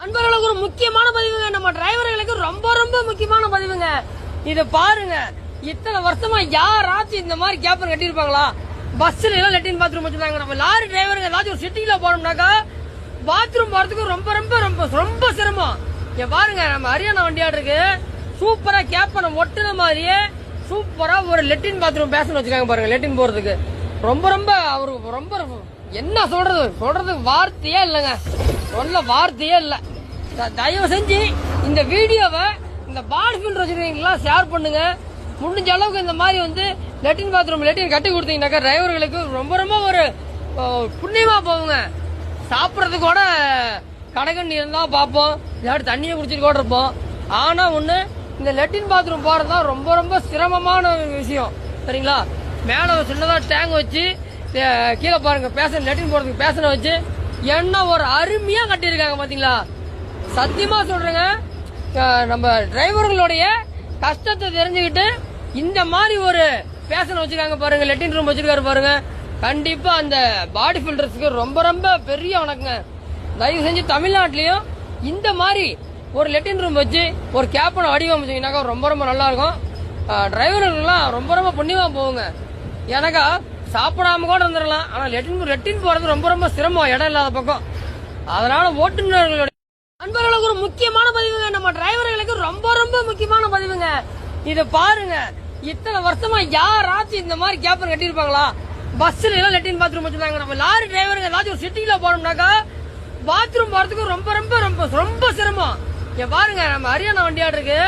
நண்பர்களுக்கு ஒரு முக்கியமான பதிவுங்க. நம்ம டிரைவர்களுக்கு ரொம்ப ரொம்ப முக்கியமான பதிவுங்க. இத பாருங்க, இத்தனை வருஷமா யாராச்சும் இந்த மாதிரி கேப்பர் கட்டிருப்பாங்களா? பஸ்ல எல்லாம் லெட்டின் பாத்ரூம் வச்சிருந்தாங்க. நம்ம லாரி டிரைவருங்க ஏதாச்சும் ஒரு சிட்டில போனோம்னாக்கா பாத்ரூம் போறதுக்கு ரொம்ப ரொம்ப ரொம்ப ரொம்ப சிரமம். இங்க பாருங்க, நம்ம ஹரியானா வண்டியாடு இருக்கு, சூப்பரா கேப்பனை ஒட்டுன மாதிரியே சூப்பரா ஒரு லெட்டின் பாத்ரூம் பேசன் வச்சிருக்காங்க பாருங்க. லெட்டின் போறதுக்கு ரொம்ப ரொம்ப அவருக்கு ரொம்ப என்ன சொல்றதுக்கு வார்த்தையே இல்லைங்க. சொல்ல வார்த்தையே இல்ல. தயவு செஞ்சு இந்த வீடியோவை இந்த பாடி ஃபில்டர் வச்சிருக்கீங்களா ஷேர் பண்ணுங்க. முடிஞ்ச அளவுக்கு இந்த மாதிரி லெட்டின் பாத்ரூம் லெட்டின் கட்டி கொடுத்தீங்கன்னாக்கா டிரைவர்களுக்கு ரொம்ப ரொம்ப ஒரு புண்ணியமா போகுங்க. சாப்பிடறதுக்கு கூட கடைகண்ணி இருந்தா பார்ப்போம், இல்லாட்டி தண்ணியை குடிச்சிட்டு கூட இருப்போம். ஆனா ஒண்ணு, இந்த லெட்டின் பாத்ரூம் போறதுதான் ரொம்ப ரொம்ப சிரமமான விஷயம். சரிங்களா? மேல சின்னதா டேங்க் வச்சு கீழே பாருங்க பேசன் லெட்டின் போறதுக்கு பேசனை வச்சு என்ன ஒரு அருமையா கட்டியிருக்காங்க பாத்தீங்களா? சத்தியமா சொல்றேங்க, நம்ம டிரைவர்களுடைய கஷ்டத்தை தெரிஞ்சுக்கிட்டு இந்த மாதிரி ஒரு பேசனை வச்சிருக்காங்க பாருங்க, லெட்டின் ரூம் வச்சிருக்காரு பாருங்க. கண்டிப்பா அந்த பாடி ஃபில்டர்ஸ்க்கு ரொம்ப ரொம்ப பெரிய வணக்கங்க. தயவு செஞ்சு தமிழ்நாட்டிலையும் இந்த மாதிரி ஒரு லெட்டின் ரூம் வச்சு ஒரு கேப்பனை வடிவமைச்சீங்கன்னாக்கா ரொம்ப ரொம்ப நல்லா இருக்கும். டிரைவர்கள்லாம் ரொம்ப ரொம்ப புண்ணியமா போகுங்க. எனக்கா சாப்பிடாம கூட இருந்துடலாம், ஆனா லெட்டின் போறது ரொம்ப ரொம்ப சிரமம், இடம் இல்லாத பக்கம். அதனால ஓட்டுநர்களுடைய நண்பர்களுக்கு ஒரு முக்கியமான பதிவுங்க. நம்ம டிரைவர்களுக்கு ரொம்ப ரொம்ப முக்கியமான பதிவுங்க. இத பாருங்க, இத்தனை வருஷமா யாராச்சும் இந்த மாதிரி கேப்பர் கட்டிருப்பாங்களா? பஸ்ல எல்லாம் லெட்டின் பாத்ரூம் வச்சிருந்தாங்க. நம்ம லாரி டிரைவருங்க ஏதாச்சும் ஒரு சிட்டில போனோம்னாக்கா பாத்ரூம் போறதுக்கு ரொம்ப ரொம்ப ரொம்ப ரொம்ப சிரமம். இங்க பாருங்க, நம்ம ஹரியானா வண்டியாடு இருக்கு,